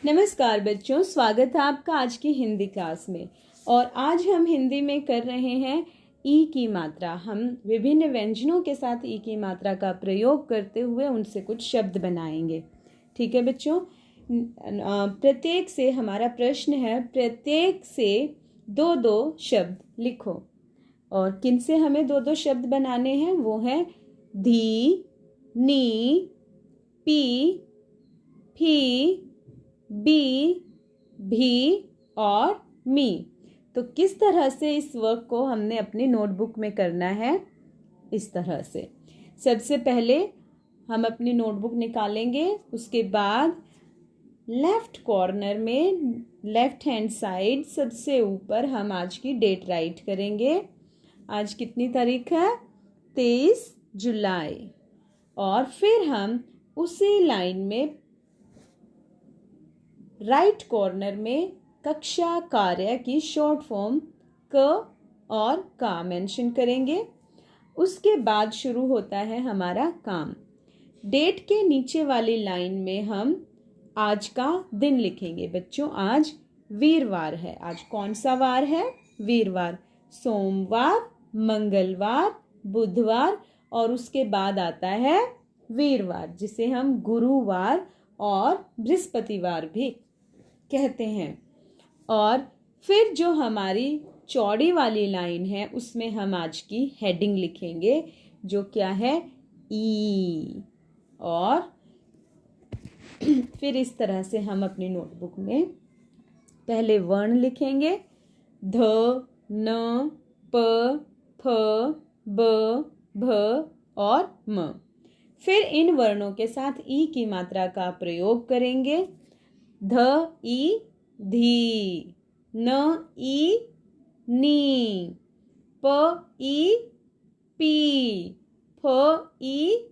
नमस्कार बच्चों, स्वागत है आपका आज की हिंदी क्लास में। और आज हम हिंदी में कर रहे हैं ई की मात्रा। हम विभिन्न व्यंजनों के साथ ई की मात्रा का प्रयोग करते हुए उनसे कुछ शब्द बनाएंगे। ठीक है बच्चों, प्रत्येक से हमारा प्रश्न है, प्रत्येक से दो दो शब्द लिखो। और किन से हमें दो दो शब्द बनाने हैं? वो है धी, नी, पी, फी, बी, भी और मी। तो किस तरह से इस वर्क को हमने अपनी नोटबुक में करना है? इस तरह से सबसे पहले हम अपनी नोटबुक निकालेंगे। उसके बाद लेफ्ट कॉर्नर में लेफ्ट हैंड साइड सबसे ऊपर हम आज की डेट राइट करेंगे। आज कितनी तारीख है? 23 जुलाई। और फिर हम उसी लाइन में राइट कॉर्नर में कक्षा कार्य की शॉर्ट फॉर्म क और का मेंशन करेंगे। उसके बाद शुरू होता है हमारा काम। डेट के नीचे वाली लाइन में हम आज का दिन लिखेंगे। बच्चों, आज वीरवार है। आज कौन सा वार है? वीरवार। सोमवार, मंगलवार, बुधवार और उसके बाद आता है वीरवार, जिसे हम गुरुवार और बृहस्पतिवार भी कहते हैं। और फिर जो हमारी चौड़ी वाली लाइन है उसमें हम आज की हेडिंग लिखेंगे, जो क्या है? ई। और फिर इस तरह से हम अपनी नोटबुक में पहले वर्ण लिखेंगे, ध, न, प, फ, ब, भ और म। फिर इन वर्णों के साथ ई की मात्रा का प्रयोग करेंगे। ध ई धी, न ई नी, प ई पी, फ ई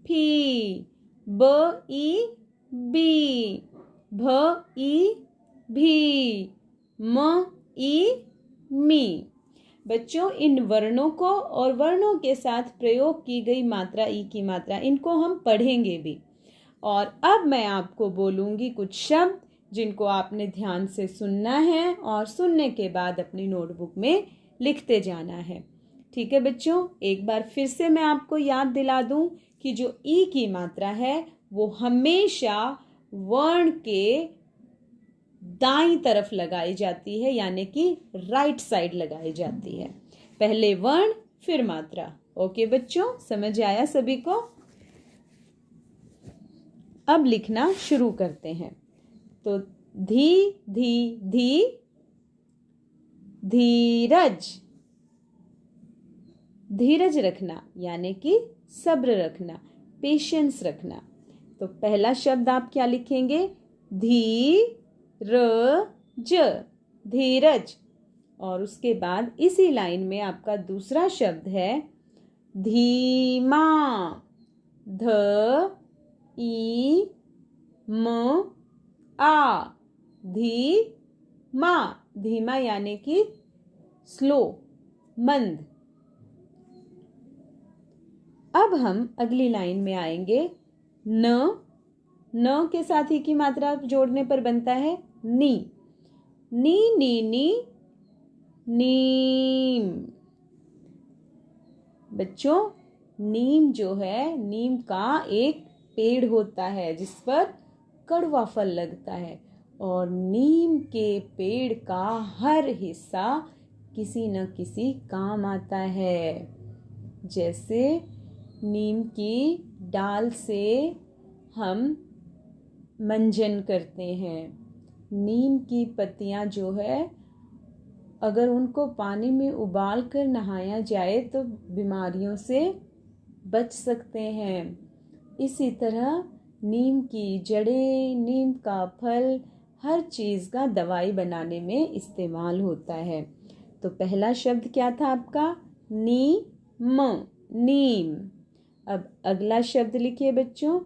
फी, ब ई बी, भ ई भी, म ई मी। बच्चों, इन वर्णों को और वर्णों के साथ प्रयोग की गई मात्रा ई की मात्रा, इनको हम पढ़ेंगे भी। और अब मैं आपको बोलूंगी कुछ शब्द जिनको आपने ध्यान से सुनना है और सुनने के बाद अपनी नोटबुक में लिखते जाना है। ठीक है बच्चों, एक बार फिर से मैं आपको याद दिला दूं कि जो ई की मात्रा है वो हमेशा वर्ण के दाईं तरफ लगाई जाती है, यानी कि राइट साइड लगाई जाती है। पहले वर्ण फिर मात्रा। ओके बच्चों, समझ आया सभी को? अब लिखना शुरू करते हैं। तो धी, धी, धी, धीरज। धीरज रखना यानी कि सब्र रखना, पेशेंस रखना। तो पहला शब्द आप क्या लिखेंगे? धीरज, धीरज। और उसके बाद इसी लाइन में आपका दूसरा शब्द है धीमा। ध ई म आ, धीमा। धीमा यानी कि स्लो, मंद। अब हम अगली लाइन में आएंगे। न के साथ ही की मात्रा जोड़ने पर बनता है नी। नी नी नी, नीम। बच्चों, नीम जो है, नीम का एक पेड़ होता है जिस पर कड़वा फल लगता है। और नीम के पेड़ का हर हिस्सा किसी न किसी काम आता है। जैसे नीम की डाल से हम मंजन करते हैं। नीम की पत्तियां जो है, अगर उनको पानी में उबाल कर नहाया जाए तो बीमारियों से बच सकते हैं। इसी तरह नीम की जड़ें, नीम का फल, हर चीज़ का दवाई बनाने में इस्तेमाल होता है। तो पहला शब्द क्या था आपका? नीम, नीम। अब अगला शब्द लिखिए बच्चों।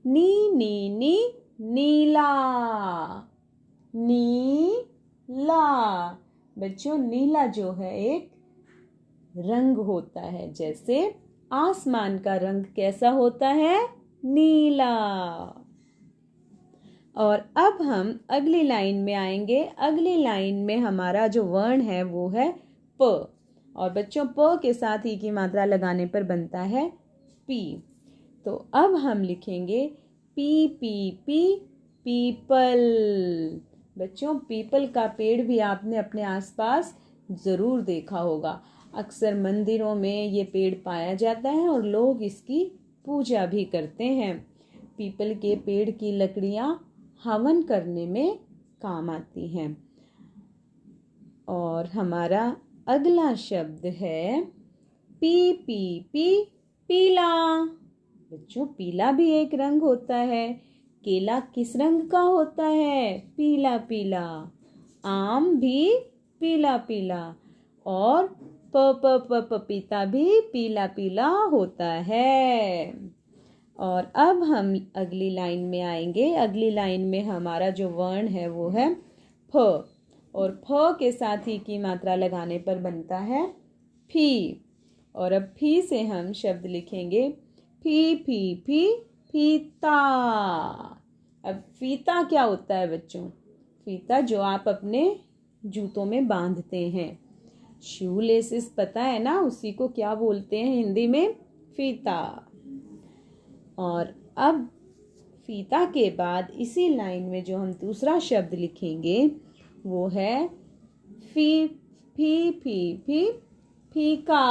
नी नी नी, नीला। नीला। बच्चों, नीला जो है एक रंग होता है। जैसे आसमान का रंग कैसा होता है? नीला। और अब हम अगली लाइन में आएंगे। अगली लाइन में हमारा जो वर्ण है वो है प। और बच्चों प के साथ ई की मात्रा लगाने पर बनता है पी। तो अब हम लिखेंगे पी पी पी पीपल। बच्चों पीपल का पेड़ भी आपने अपने आसपास ज़रूर देखा होगा। अक्सर मंदिरों में ये पेड़ पाया जाता है और लोग इसकी पूजा भी करते हैं। पीपल के पेड़ की लकड़ियाँ हवन करने में काम आती हैं। और हमारा अगला शब्द है पी पी पी पीला। बच्चों पीला भी एक रंग होता है। केला किस रंग का होता है? पीला पीला। आम भी पीला पीला। और पपीता भी पीला पीला होता है। और अब हम अगली लाइन में आएंगे। अगली लाइन में हमारा जो वर्ण है वो है फ। और फ के साथ ही की मात्रा लगाने पर बनता है फी। और अब फी से हम शब्द लिखेंगे फी फी फी फीता। अब फीता क्या होता है बच्चों? फीता जो आप अपने जूतों में बांधते हैं, शू लेसिस पता है ना, उसी को क्या बोलते हैं हिंदी में? फीता। और अब फीता के बाद इसी लाइन में जो हम दूसरा शब्द लिखेंगे वो है फी फी फी फी फीका।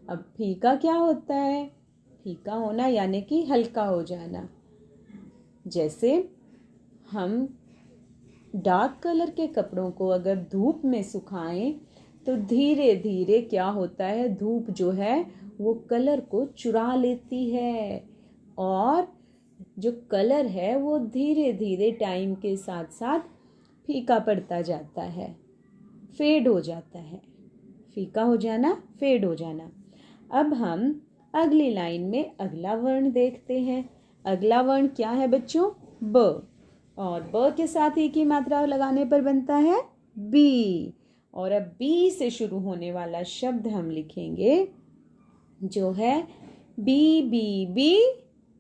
अब फीका क्या होता है? फीका होना यानी कि हल्का हो जाना। जैसे हम डार्क कलर के कपड़ों को अगर धूप में सुखाएं तो धीरे धीरे क्या होता है, धूप जो है वो कलर को चुरा लेती है और जो कलर है वो धीरे धीरे टाइम के साथ साथ फीका पड़ता जाता है, फेड हो जाता है। फीका हो जाना, फेड हो जाना। अब हम अगली लाइन में अगला वर्ण देखते हैं। अगला वर्ण क्या है बच्चों? ब। और ब के साथ ही की मात्रा लगाने पर बनता है बी। और अब बी से शुरू होने वाला शब्द हम लिखेंगे जो है बी बी बी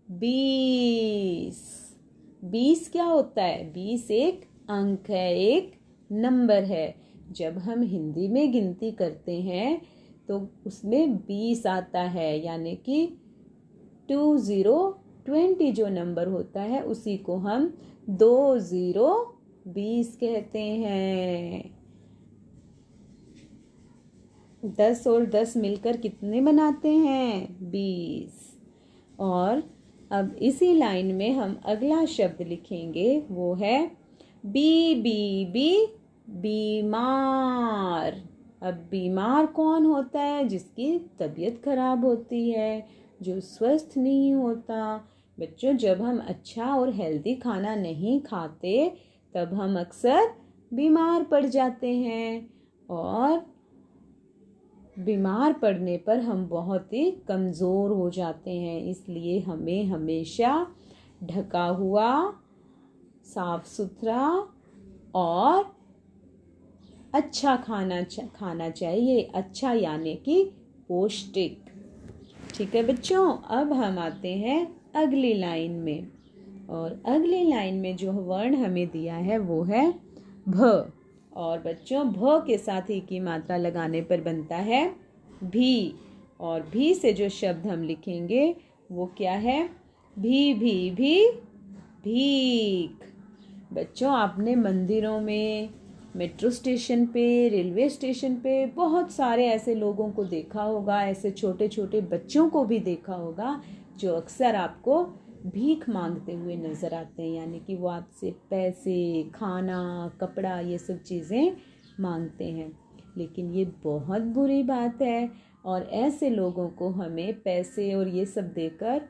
20। 20 क्या होता है? 20 एक अंक है, एक नंबर है। जब हम हिंदी में गिनती करते हैं तो उसमें 20 आता है, यानी कि 20 जो नंबर होता है उसी को हम 20 कहते हैं। 10 और 10 मिलकर कितने बनाते हैं? 20। और अब इसी लाइन में हम अगला शब्द लिखेंगे वो है बी बी बी बीमार। अब बीमार कौन होता है? जिसकी तबीयत खराब होती है, जो स्वस्थ नहीं होता। बच्चों जब हम अच्छा और हेल्दी खाना नहीं खाते तब हम अक्सर बीमार पड़ जाते हैं और बीमार पड़ने पर हम बहुत ही कमज़ोर हो जाते हैं। इसलिए हमें हमेशा ढका हुआ, साफ सुथरा और अच्छा खाना चाहिए। अच्छा यानी कि पौष्टिक। ठीक है बच्चों, अब हम आते हैं अगली लाइन में। और अगली लाइन में जो वर्ण हमें दिया है वो है भ। और बच्चों भ के साथ ही की मात्रा लगाने पर बनता है भी। और भी से जो शब्द हम लिखेंगे वो क्या है? भी भीख। बच्चों आपने मंदिरों में, मेट्रो स्टेशन पे, रेलवे स्टेशन पे बहुत सारे ऐसे लोगों को देखा होगा, ऐसे छोटे छोटे बच्चों को भी देखा होगा जो अक्सर आपको भीख मांगते हुए नज़र आते हैं। यानी कि वो आपसे पैसे, खाना, कपड़ा ये सब चीज़ें मांगते हैं। लेकिन ये बहुत बुरी बात है और ऐसे लोगों को हमें पैसे और ये सब देकर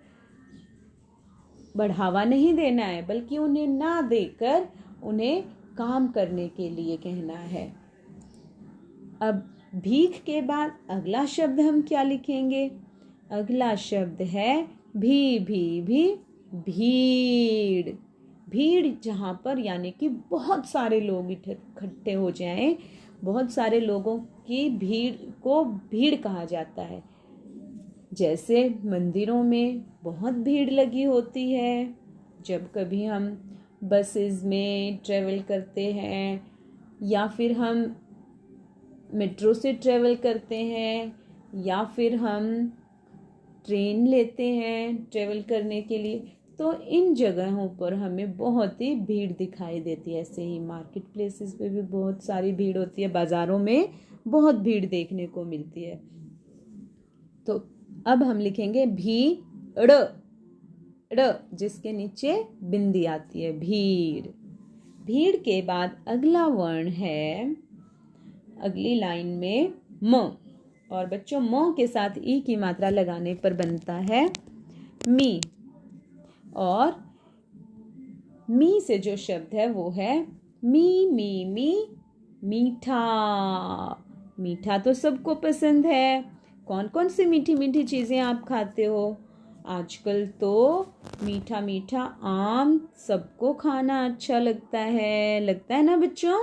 बढ़ावा नहीं देना है, बल्कि उन्हें ना देकर उन्हें काम करने के लिए कहना है। अब भीख के बाद अगला शब्द हम क्या लिखेंगे? अगला शब्द है भी भीड़। भीड़ जहाँ पर यानी कि बहुत सारे लोग इकट्ठे हो जाएं, बहुत सारे लोगों की भीड़ को भीड़ कहा जाता है। जैसे मंदिरों में बहुत भीड़ लगी होती है, जब कभी हम बसेस में ट्रेवल करते हैं या फिर हम मेट्रो से ट्रेवल करते हैं या फिर हम ट्रेन लेते हैं ट्रेवल करने के लिए, तो इन जगहों पर हमें बहुत ही भीड़ दिखाई देती है। ऐसे ही मार्केट प्लेसेस पे भी बहुत सारी भीड़ होती है, बाज़ारों में बहुत भीड़ देखने को मिलती है। तो अब हम लिखेंगे भीड़, ड़ जिसके नीचे बिंदी आती है, भीड़। भीड़ के बाद अगला वर्ण है अगली लाइन में म, और बच्चों म के साथ ई की मात्रा लगाने पर बनता है मी, और मी से जो शब्द है वो है मी मी मी, मीठा। मीठा तो सबको पसंद है। कौन कौन सी मीठी मीठी चीज़ें आप खाते हो? आजकल तो मीठा मीठा आम सबको खाना अच्छा लगता है ना बच्चों?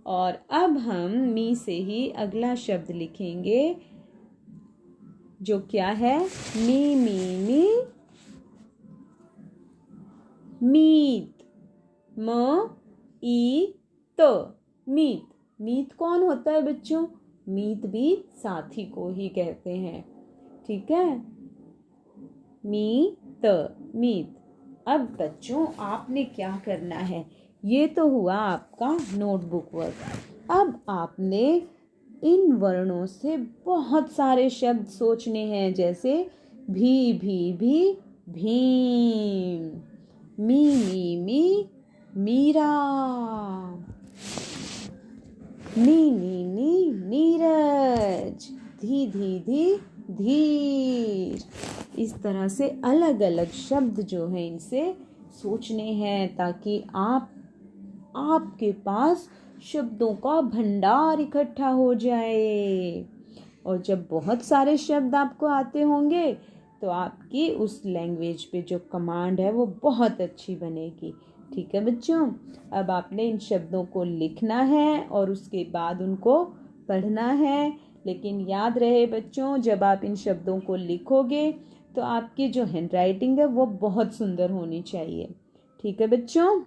और अब हम मी से ही अगला शब्द लिखेंगे जो क्या है, मी मी मी, मीत, म ई त, मीत। मीत कौन होता है बच्चों? मीत भी साथी को ही कहते हैं, ठीक है, मीत, मीत। अब बच्चों आपने क्या करना है, ये तो हुआ आपका नोटबुक वर्क। अब आपने इन वर्णों से बहुत सारे शब्द सोचने हैं, जैसे भी भीम, मी मीरा, नी नीरज, धी धीर। इस तरह से अलग अलग शब्द जो हैं इनसे सोचने हैं, ताकि आपके पास शब्दों का भंडार इकट्ठा हो जाए। और जब बहुत सारे शब्द आपको आते होंगे तो आपकी उस लैंग्वेज पे जो कमांड है वो बहुत अच्छी बनेगी, ठीक है बच्चों? अब आपने इन शब्दों को लिखना है और उसके बाद उनको पढ़ना है। लेकिन याद रहे बच्चों, जब आप इन शब्दों को लिखोगे तो आपकी जो हैंडराइटिंग है वो बहुत सुंदर होनी चाहिए, ठीक है बच्चों?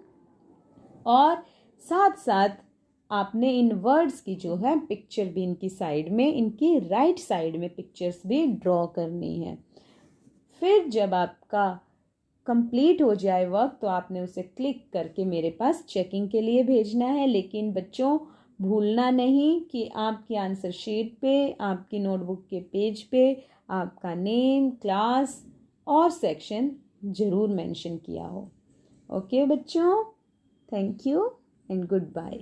और साथ साथ आपने इन वर्ड्स की जो है पिक्चर भी इनकी साइड में, इनकी राइट साइड में पिक्चर्स भी ड्रॉ करनी है। फिर जब आपका कंप्लीट हो जाए वर्क तो आपने उसे क्लिक करके मेरे पास चेकिंग के लिए भेजना है। लेकिन बच्चों भूलना नहीं कि आपकी आंसर शीट पे, आपकी नोटबुक के पेज पे आपका नेम, क्लास और सेक्शन ज़रूर मेंशन किया हो। ओके बच्चों, thank you and good bye.